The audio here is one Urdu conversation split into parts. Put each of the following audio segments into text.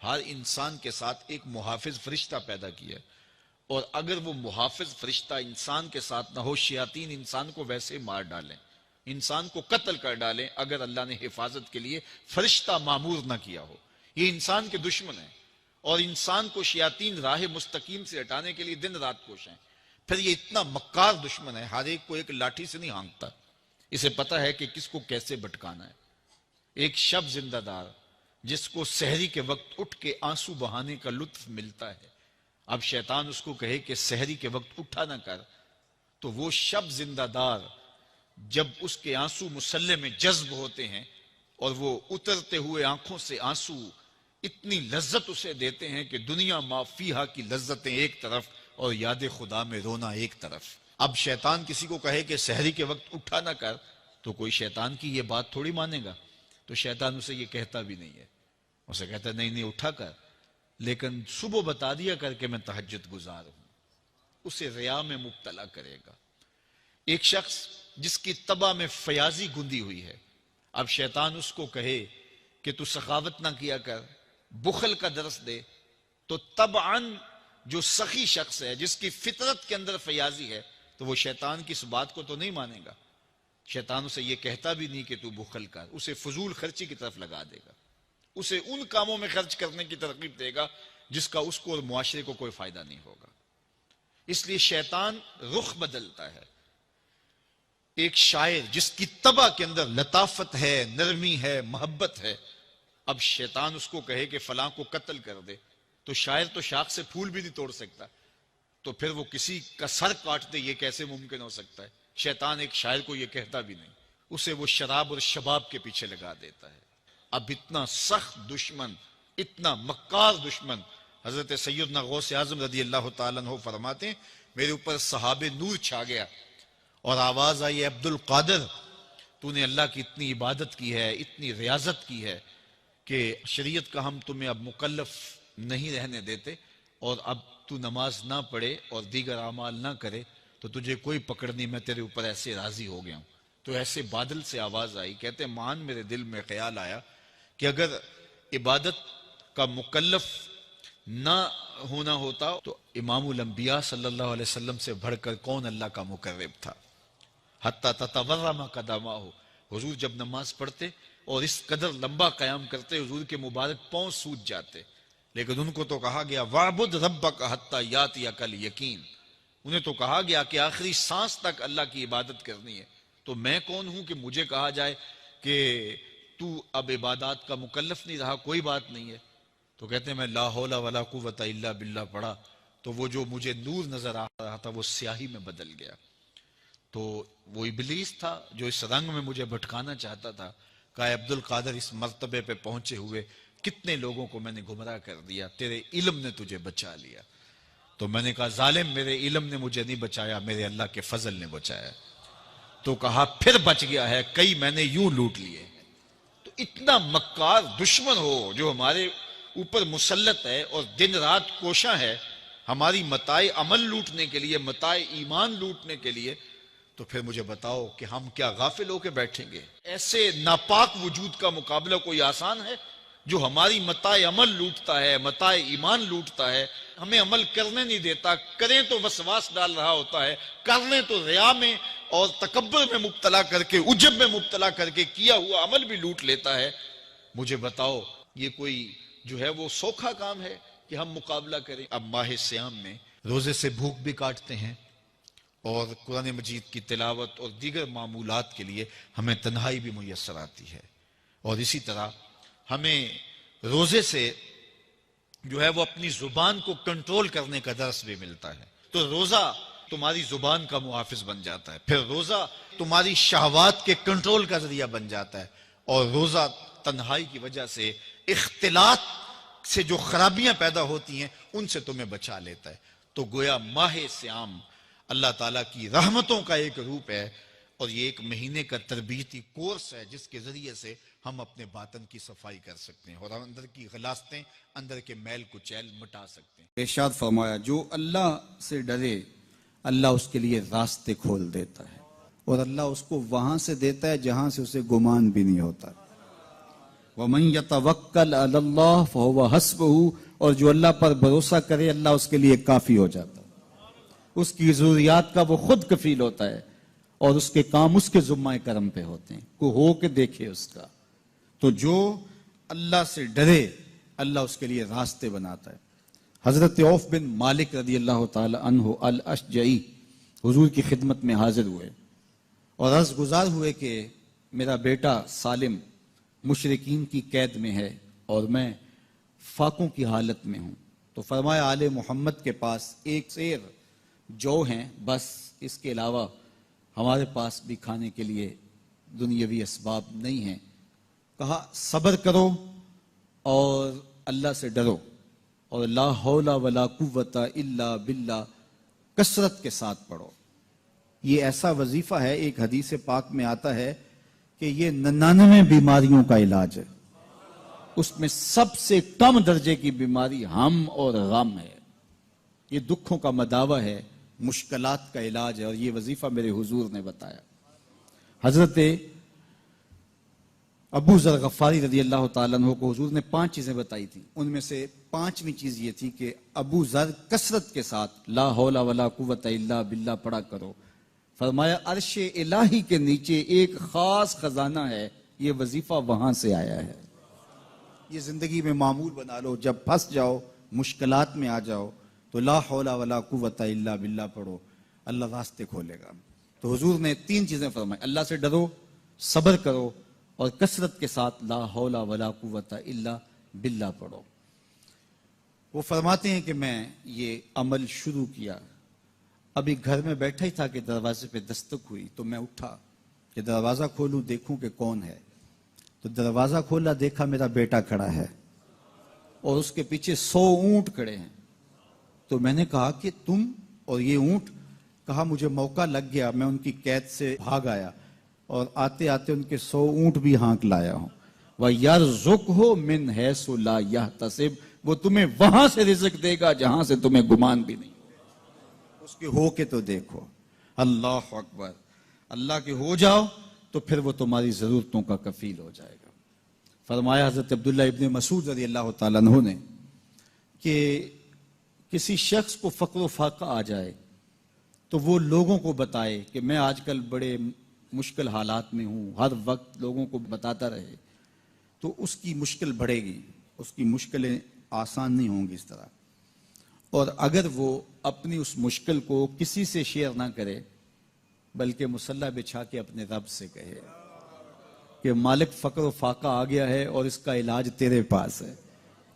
ہر انسان کے ساتھ ایک محافظ فرشتہ پیدا کیا، اور اگر وہ محافظ فرشتہ انسان کے ساتھ نہ ہو، شیاطین انسان کو ویسے مار ڈالیں، انسان کو قتل کر ڈالیں، اگر اللہ نے حفاظت کے لیے فرشتہ معمور نہ کیا ہو۔ یہ انسان کے دشمن ہیں، اور انسان کو شیاطین راہ مستقیم سے ہٹانے کے لیے دن رات کوشاں ہیں۔ پھر یہ اتنا مکار دشمن ہے، ہر ایک کو ایک لاٹھی سے نہیں ہانکتا، اسے پتہ ہے کہ کس کو کیسے بھٹکانا ہے۔ ایک شب زندہ دار جس کو سحری کے وقت اٹھ کے آنسو بہانے کا لطف ملتا ہے، اب شیطان اس کو کہے کہ سحری کے وقت اٹھا نہ کر، تو وہ شب زندہ دار جب اس کے آنسو مسلح میں جذب ہوتے ہیں اور وہ اترتے ہوئے آنکھوں سے آنسو اتنی لذت اسے دیتے ہیں کہ دنیا ما فیہا کی لذتیں ایک طرف اور یاد خدا میں رونا ایک طرف۔ اب شیطان کسی کو کہے کہ سحری کے وقت اٹھا نہ کر، تو کوئی شیطان کی یہ بات تھوڑی مانے گا، تو شیطان اسے یہ کہتا بھی نہیں ہے، اسے کہتا ہے نہیں اٹھا کر، لیکن صبح بتا دیا کر کے میں تہجد گزار ہوں، اسے ریا میں مبتلا کرے گا۔ ایک شخص جس کی طبع میں فیاضی گندی ہوئی ہے، اب شیطان اس کو کہے کہ تو سخاوت نہ کیا کر، بخل کا درس دے، تو طبعاً جو سخی شخص ہے، جس کی فطرت کے اندر فیاضی ہے، تو وہ شیطان کی اس بات کو تو نہیں مانے گا۔ شیطان اسے یہ کہتا بھی نہیں کہ تو بخل کر، اسے فضول خرچی کی طرف لگا دے گا، اسے ان کاموں میں خرچ کرنے کی ترغیب دے گا جس کا اس کو اور معاشرے کو کوئی فائدہ نہیں ہوگا۔ اس لیے شیطان رخ بدلتا ہے۔ ایک شاعر جس کی طبع کے اندر لطافت ہے، نرمی ہے، محبت ہے، اب شیطان اس کو کہے کہ فلاں کو قتل کر دے، تو شاعر تو شاخ سے پھول بھی نہیں توڑ سکتا، تو پھر وہ کسی کا سر کاٹ دے، یہ کیسے ممکن ہو سکتا ہے؟ شیطان ایک شاعر کو یہ کہتا بھی نہیں، اسے وہ شراب اور شباب کے پیچھے لگا دیتا ہے۔ اب اتنا سخت دشمن، اتنا مکار دشمن، حضرت سیدنا غوث اعظم رضی اللہ تعالیٰ عنہ فرماتے ہیں میرے اوپر صحاب نور چھا گیا اور آواز آئی، عبد القادر تو نے اللہ کی اتنی عبادت کی ہے، اتنی ریاضت کی ہے کہ شریعت کا ہم تمہیں اب مکلف نہیں رہنے دیتے، اور اب تو نماز نہ پڑھے اور دیگر اعمال نہ کرے تو تجھے کوئی پکڑ نہیں، میں تیرے اوپر ایسے راضی ہو گیا ہوں۔ تو ایسے بادل سے آواز آئی، کہتے مان میرے دل میں خیال آیا کہ اگر عبادت کا مکلف نہ ہونا ہوتا تو امام الانبیاء صلی اللہ علیہ وسلم سے بڑھ کر کون اللہ کا مقرب تھا۔ حتی تتورم قدمہ، حضور جب نماز پڑھتے اور اس قدر لمبا قیام کرتے حضور کے مبارک پاؤں سوج جاتے، لیکن ان کو تو کہا گیا وَعْبُدْ رَبَّكَ حَتَّى يَأْتِيَكَ الْيَقِينُ، انہیں تو کہا گیا کہ آخری سانس تک اللہ کی عبادت کرنی ہے، تو میں کون ہوں کہ مجھے کہا جائے کہ تو اب عبادات کا مکلف نہیں رہا، کوئی بات نہیں ہے۔ تو کہتے ہیں میں لا حول ولا قوت الا باللہ پڑھا تو وہ جو مجھے نور نظر آ رہا تھا وہ سیاہی میں بدل گیا۔ تو وہ ابلیس تھا جو اس رنگ میں مجھے بھٹکانا چاہتا تھا، کہا عبد القادر اس مرتبے پہ پہنچے ہوئے کتنے لوگوں کو میں نے گمراہ کر دیا، تیرے علم نے تجھے بچا لیا۔ تو میں نے کہا ظالم میرے علم نے مجھے نہیں بچایا، میرے اللہ کے فضل نے بچایا۔ تو کہا پھر بچ گیا ہے، کئی میں نے یوں لوٹ لیے۔ تو اتنا مکار دشمن ہو جو ہمارے اوپر مسلط ہے اور دن رات کوشاں ہے ہماری متاع عمل لوٹنے کے لیے، متاع ایمان لوٹنے کے لیے، تو پھر مجھے بتاؤ کہ ہم کیا غافل ہو کے بیٹھیں گے؟ ایسے ناپاک وجود کا مقابلہ کوئی آسان ہے جو ہماری متاع عمل لوٹتا ہے، متاع ایمان لوٹتا ہے، ہمیں عمل کرنے نہیں دیتا، کریں تو وسواس ڈال رہا ہوتا ہے، کرنے تو ریا میں اور تکبر میں مبتلا کر کے، عجب میں مبتلا کر کے کیا ہوا عمل بھی لوٹ لیتا ہے۔ مجھے بتاؤ یہ کوئی جو ہے وہ سوکھا کام ہے کہ ہم مقابلہ کریں؟ اب ماہ سیام میں روزے سے بھوک بھی کاٹتے ہیں اور قرآن مجید کی تلاوت اور دیگر معمولات کے لیے ہمیں تنہائی بھی میسر آتی ہے، اور اسی طرح ہمیں روزے سے جو ہے وہ اپنی زبان کو کنٹرول کرنے کا درس بھی ملتا ہے۔ تو روزہ تمہاری زبان کا محافظ بن جاتا ہے، پھر روزہ تمہاری شہوات کے کنٹرول کا ذریعہ بن جاتا ہے، اور روزہ تنہائی کی وجہ سے اختلاط سے جو خرابیاں پیدا ہوتی ہیں ان سے تمہیں بچا لیتا ہے۔ تو گویا ماہ سیام اللہ تعالیٰ کی رحمتوں کا ایک روپ ہے، اور یہ ایک مہینے کا تربیتی کورس ہے جس کے ذریعے سے ہم اپنے باطن کی صفائی کر سکتے ہیں اور اندر کی غلاستیں، اندر کے میل کچیل مٹا سکتے ہیں۔ ارشاد فرمایا جو اللہ سے ڈرے اللہ اس کے لیے راستے کھول دیتا ہے، اور اللہ اس کو وہاں سے دیتا ہے جہاں سے اسے گمان بھی نہیں ہوتا۔ وَمَن يَتَوَكَّلْ عَلَى اللَّهِ فَهُوَ حَسْبُهُ، اور جو اللہ پر بھروسہ کرے اللہ اس کے لیے کافی ہو جاتا ہے، اس کی ضروریات کا وہ خود کفیل ہوتا ہے، اور اس کے کام اس کے ذمہ کرم پہ ہوتے ہیں، کو ہو کے دیکھے اس کا۔ تو جو اللہ سے ڈرے اللہ اس کے لیے راستے بناتا ہے۔ حضرت عوف بن مالک رضی اللہ تعالی عنہ الاشجعی حضور کی خدمت میں حاضر ہوئے اور عرض گزار ہوئے کہ میرا بیٹا سالم مشرکین کی قید میں ہے اور میں فاقوں کی حالت میں ہوں۔ تو فرمایا آل محمد کے پاس ایک سیر جو ہیں، بس اس کے علاوہ ہمارے پاس بھی کھانے کے لیے دنیاوی اسباب نہیں ہیں۔ کہا صبر کرو اور اللہ سے ڈرو، اور لا حول ولا قوت الا باللہ کثرت کے ساتھ پڑھو۔ یہ ایسا وظیفہ ہے، ایک حدیث پاک میں آتا ہے کہ یہ 99 بیماریوں کا علاج ہے، اس میں سب سے کم درجے کی بیماری ہم اور غم ہے۔ یہ دکھوں کا مداوع ہے، مشکلات کا علاج ہے، اور یہ وظیفہ میرے حضور نے بتایا۔ حضرت ابو ذر غفاری رضی اللہ تعالیٰ عنہ کو حضور نے 5 چیزیں بتائی تھیں، ان میں سے 5ویں چیز یہ تھی کہ ابو ذر کثرت کے ساتھ لا حول ولا قوت الا باللہ پڑھا کرو۔ فرمایا عرش الہی کے نیچے ایک خاص خزانہ ہے، یہ وظیفہ وہاں سے آیا ہے۔ یہ زندگی میں معمول بنا لو، جب پھنس جاؤ، مشکلات میں آ جاؤ تو لا حول ولا قوت الا باللہ پڑھو، اللہ راستے کھولے گا۔ تو حضور نے 3 چیزیں فرمائی، اللہ سے ڈرو، صبر کرو، اور کثرت کے ساتھ لا حول ولا قوت الا باللہ پڑھو۔ وہ فرماتے ہیں کہ میں یہ عمل شروع کیا، ابھی گھر میں بیٹھا ہی تھا کہ دروازے پہ دستک ہوئی، تو میں اٹھا کہ دروازہ کھولوں دیکھوں کہ کون ہے۔ تو دروازہ کھولا، دیکھا میرا بیٹا کھڑا ہے اور اس کے پیچھے 100 اونٹ کھڑے ہیں۔ تو میں نے کہا کہ تم اور یہ اونٹ؟ کہا مجھے موقع لگ گیا، میں ان کی قید سے بھاگ آیا اور آتے آتے ان کے 100 اونٹ بھی ہانک لایا ہوں۔ وَيَرْزُقْهُ مِنْ حَيْثُ لَا يَحْتَسِبُ، وہ تمہیں وہاں سے رزق دے گا جہاں سے تمہیں گمان بھی نہیں۔ اس کے ہو کے تو دیکھو، اللہ اکبر، اللہ کے ہو جاؤ تو پھر وہ تمہاری ضرورتوں کا کفیل ہو جائے گا۔ فرمایا حضرت عبداللہ ابن مسعود رضی اللہ تعالیٰ عنہ نے کہ کسی شخص کو فقر و فاقہ آ جائے تو وہ لوگوں کو بتائے کہ میں آج کل بڑے مشکل حالات میں ہوں، ہر وقت لوگوں کو بتاتا رہے تو اس کی مشکل بڑھے گی، اس کی مشکلیں آسان نہیں ہوں گی اس طرح۔ اور اگر وہ اپنی اس مشکل کو کسی سے شیئر نہ کرے بلکہ مصلی بچھا کے اپنے رب سے کہے کہ مالک فقر و فاقہ آ گیا ہے اور اس کا علاج تیرے پاس ہے،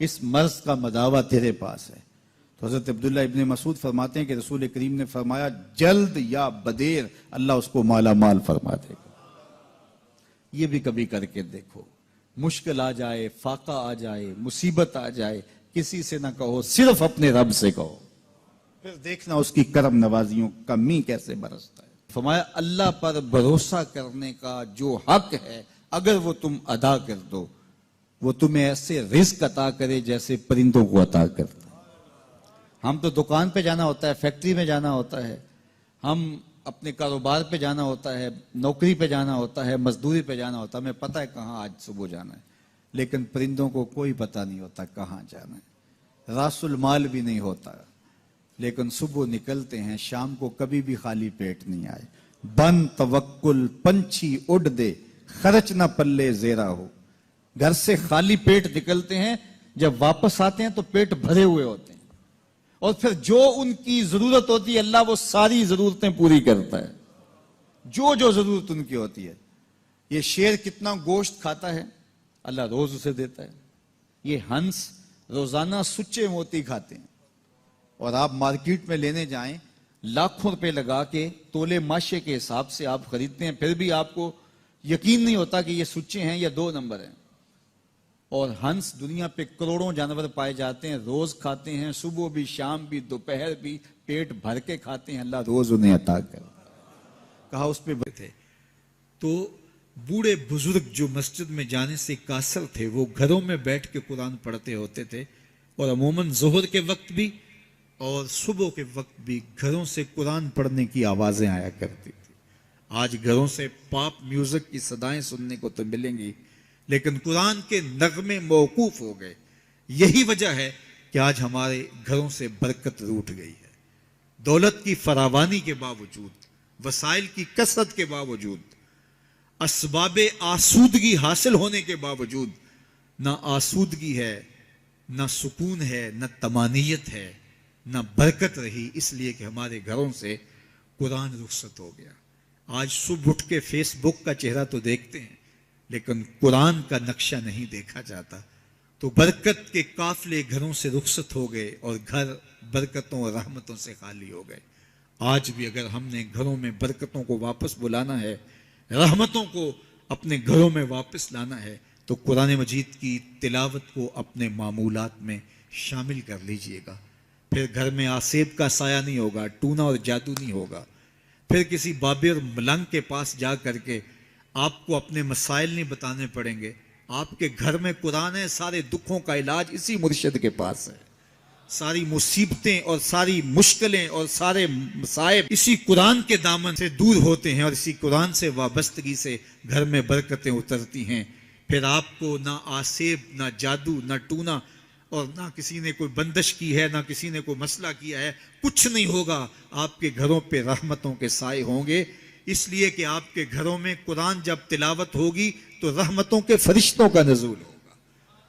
اس مرض کا مداوع تیرے پاس ہے۔ تو حضرت عبداللہ ابن مسعود فرماتے ہیں کہ رسول کریم نے فرمایا جلد یا بدیر اللہ اس کو مالا مال فرما دے گا۔ یہ بھی کبھی کر کے دیکھو، مشکل آ جائے، فاقہ آ جائے، مصیبت آ جائے، کسی سے نہ کہو، صرف اپنے رب سے کہو، پھر دیکھنا اس کی کرم نوازیوں کا می کیسے برستا ہے۔ فرمایا اللہ پر بھروسہ کرنے کا جو حق ہے اگر وہ تم ادا کر دو، وہ تمہیں ایسے رزق عطا کرے جیسے پرندوں کو عطا کرتا ہے۔ ہم تو دکان پہ جانا ہوتا ہے، فیکٹری میں جانا ہوتا ہے، ہم اپنے کاروبار پہ جانا ہوتا ہے، نوکری پہ جانا ہوتا ہے، مزدوری پہ جانا ہوتا ہے، ہمیں پتہ ہے کہاں آج صبح جانا ہے، لیکن پرندوں کو کوئی پتہ نہیں ہوتا کہاں جانا ہے، راس المال بھی نہیں ہوتا، لیکن صبح نکلتے ہیں، شام کو کبھی بھی خالی پیٹ نہیں آئے۔ بن توکل پنچھی اڑ دے، خرچ نہ پلے زیرا ہو۔ گھر سے خالی پیٹ نکلتے ہیں، جب واپس آتے ہیں تو پیٹ بھرے ہوئے ہوتے ہیں، اور پھر جو ان کی ضرورت ہوتی ہے اللہ وہ ساری ضرورتیں پوری کرتا ہے، جو جو ضرورت ان کی ہوتی ہے۔ یہ شیر کتنا گوشت کھاتا ہے اللہ روز اسے دیتا ہے۔ یہ ہنس روزانہ سچے موتی کھاتے ہیں، اور آپ مارکیٹ میں لینے جائیں لاکھوں روپے لگا کے تولے ماشے کے حساب سے آپ خریدتے ہیں، پھر بھی آپ کو یقین نہیں ہوتا کہ یہ سچے ہیں یا 2 نمبر ہیں۔ اور ہنس دنیا پہ کروڑوں جانور پائے جاتے ہیں، روز کھاتے ہیں، صبح بھی، شام بھی، دوپہر بھی، پیٹ بھر کے کھاتے ہیں، اللہ روز انہیں عطا کرتا ہے۔ کہا اس پہ تھے تو بوڑھے بزرگ جو مسجد میں جانے سے قاصر تھے وہ گھروں میں بیٹھ کے قرآن پڑھتے ہوتے تھے، اور عموماً ظہر کے وقت بھی اور صبح کے وقت بھی گھروں سے قرآن پڑھنے کی آوازیں آیا کرتی تھی۔ آج گھروں سے پاپ میوزک کی صدائیں سننے کو تو ملیں گی، لیکن قرآن کے نغمے موقوف ہو گئے. یہی وجہ ہے کہ آج ہمارے گھروں سے برکت روٹ گئی ہے. دولت کی فراوانی کے باوجود، وسائل کی کثرت کے باوجود، اسباب آسودگی حاصل ہونے کے باوجود نہ آسودگی ہے، نہ سکون ہے، نہ طمانینت ہے، نہ برکت رہی، اس لیے کہ ہمارے گھروں سے قرآن رخصت ہو گیا. آج صبح اٹھ کے فیس بک کا چہرہ تو دیکھتے ہیں لیکن قرآن کا نقشہ نہیں دیکھا جاتا. تو برکت کے قافلے گھروں سے رخصت ہو گئے اور گھر برکتوں اور رحمتوں سے خالی ہو گئے. آج بھی اگر ہم نے گھروں میں برکتوں کو واپس بلانا ہے، رحمتوں کو اپنے گھروں میں واپس لانا ہے، تو قرآن مجید کی تلاوت کو اپنے معمولات میں شامل کر لیجئے گا. پھر گھر میں آسیب کا سایہ نہیں ہوگا، ٹونا اور جادو نہیں ہوگا. پھر کسی بابے اور ملنگ کے پاس جا کر کے آپ کو اپنے مسائل نہیں بتانے پڑیں گے. آپ کے گھر میں قرآن ہے، سارے دکھوں کا علاج اسی مرشد کے پاس ہے. ساری مصیبتیں اور ساری مشکلیں اور سارے مصائب اسی قرآن کے دامن سے دور ہوتے ہیں اور اسی قرآن سے وابستگی سے گھر میں برکتیں اترتی ہیں. پھر آپ کو نہ آسیب، نہ جادو، نہ ٹونا، اور نہ کسی نے کوئی بندش کی ہے، نہ کسی نے کوئی مسئلہ کیا ہے، کچھ نہیں ہوگا. آپ کے گھروں پہ رحمتوں کے سائے ہوں گے، اس لیے کہ آپ کے گھروں میں قرآن جب تلاوت ہوگی تو رحمتوں کے فرشتوں کا نزول ہوگا.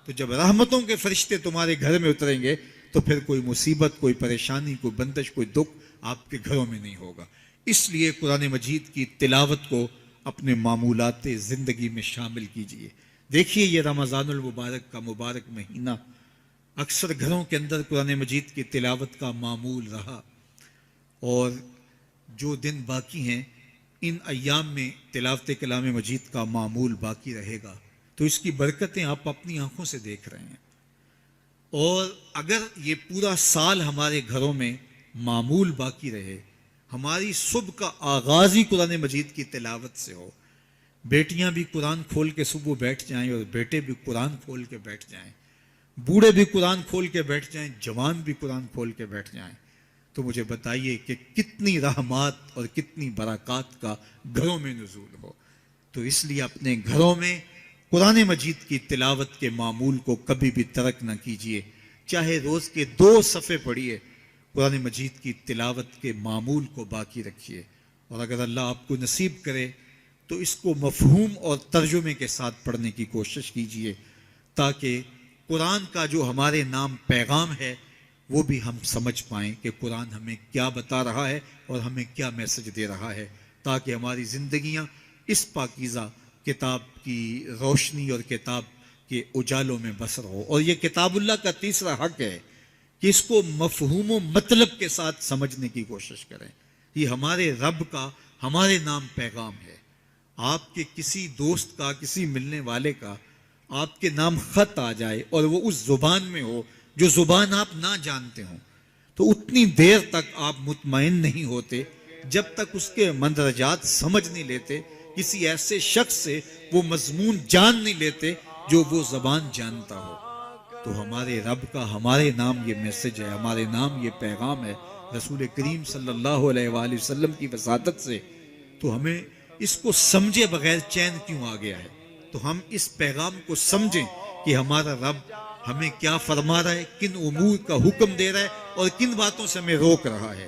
تو جب رحمتوں کے فرشتے تمہارے گھر میں اتریں گے تو پھر کوئی مصیبت، کوئی پریشانی، کوئی بندش، کوئی دکھ آپ کے گھروں میں نہیں ہوگا. اس لیے قرآن مجید کی تلاوت کو اپنے معمولات زندگی میں شامل کیجئے. دیکھیے یہ رمضان المبارک کا مبارک مہینہ اکثر گھروں کے اندر قرآن مجید کی تلاوت کا معمول رہا، اور جو دن باقی ہیں ان ایام میں تلاوت کلام مجید کا معمول باقی رہے گا. تو اس کی برکتیں آپ اپنی آنکھوں سے دیکھ رہے ہیں. اور اگر یہ پورا سال ہمارے گھروں میں معمول باقی رہے، ہماری صبح کا آغاز ہی قرآن مجید کی تلاوت سے ہو، بیٹیاں بھی قرآن کھول کے صبح بیٹھ جائیں اور بیٹے بھی قرآن کھول کے بیٹھ جائیں، بوڑھے بھی قرآن کھول کے بیٹھ جائیں، جوان بھی قرآن کھول کے بیٹھ جائیں، تو مجھے بتائیے کہ کتنی رحمات اور کتنی برکات کا گھروں میں نزول ہو. تو اس لیے اپنے گھروں میں قرآن مجید کی تلاوت کے معمول کو کبھی بھی ترک نہ کیجیے. چاہے روز کے 2 صفحے پڑھیے، قرآن مجید کی تلاوت کے معمول کو باقی رکھیے. اور اگر اللہ آپ کو نصیب کرے تو اس کو مفہوم اور ترجمے کے ساتھ پڑھنے کی کوشش کیجیے، تاکہ قرآن کا جو ہمارے نام پیغام ہے وہ بھی ہم سمجھ پائیں کہ قرآن ہمیں کیا بتا رہا ہے اور ہمیں کیا میسج دے رہا ہے، تاکہ ہماری زندگیاں اس پاکیزہ کتاب کی روشنی اور کتاب کے اجالوں میں بسر ہو. اور یہ کتاب اللہ کا تیسرا حق ہے کہ اس کو مفہوم و مطلب کے ساتھ سمجھنے کی کوشش کریں. یہ ہمارے رب کا ہمارے نام پیغام ہے. آپ کے کسی دوست کا، کسی ملنے والے کا آپ کے نام خط آ جائے اور وہ اس زبان میں ہو جو زبان آپ نہ جانتے ہوں، تو اتنی دیر تک آپ مطمئن نہیں ہوتے جب تک اس کے مندرجات سمجھ نہیں لیتے، کسی ایسے شخص سے وہ مضمون جان نہیں لیتے جو وہ زبان جانتا ہو. تو ہمارے رب کا ہمارے نام یہ میسج ہے، ہمارے نام یہ پیغام ہے رسول کریم صلی اللہ علیہ وآلہ وسلم کی وساطت سے. تو ہمیں اس کو سمجھے بغیر چین کیوں آ گیا ہے؟ تو ہم اس پیغام کو سمجھیں کہ ہمارا رب ہمیں کیا فرما رہا ہے، کن امور کا حکم دے رہا ہے اور کن باتوں سے ہمیں روک رہا ہے.